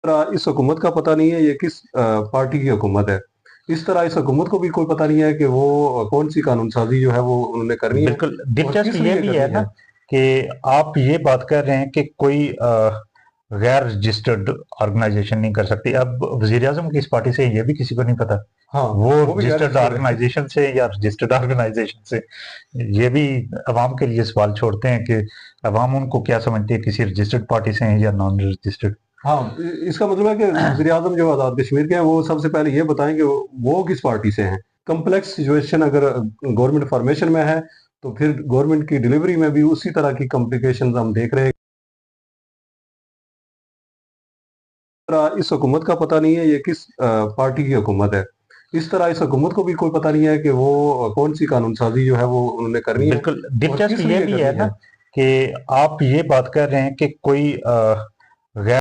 तरह इस हुकूमत का पता नहीं है ये किस पार्टी की हुकूमत है। इस तरह इस हुकूमत को भी कोई पता नहीं है कि वो कौन सी कानून साजी जो है वो उन्होंने करनी है बिल्कुल और दिलचस्प किस ये लिए भी है करनी ना है। कि आप ये बात कर रहे हैं कि कोई गैर रजिस्टर्ड ऑर्गेनाइजेशन नहीं कर सकती। अब वजीर आजम किस पार्टी से ये भी किसी को नहीं पता। हाँ, वो वो भी गैर रजिस्टर्ड रजिस्टर्ड है। ऑर्गेनाइजेशन से या रजिस्टर्ड ऑर्गेनाइजेशन से, ये भी अवाम के लिए सवाल छोड़ते हैं कि अवाम उनको क्या समझती है, किसी रजिस्टर्ड पार्टी से हैं या नॉन रजिस्टर्ड। हाँ, इसका मतलब है कि वजीर आजम जो आज़ाद कश्मीर के हैं वो सबसे पहले ये बताएं कि वो किस पार्टी से हैं। कम्प्लेक्स सिचुएशन अगर गवर्नमेंट फॉर्मेशन में है तो फिर गवर्नमेंट की डिलीवरी में भी उसी तरह की कॉम्प्लिकेशंस हम देख रहे हैं। इस हुकूमत का पता नहीं है ये किस पार्टी की हुकूमत है। इस तरह इस हुकूमत को भी कोई पता नहीं है कि वो कौन सी कानून साजी जो है वो उन्होंने करनी है बिल्कुल और दिलचस्प किस ये लिए भी है करनी ना है। कि आप ये बात कर रहे हैं कि कोई गैर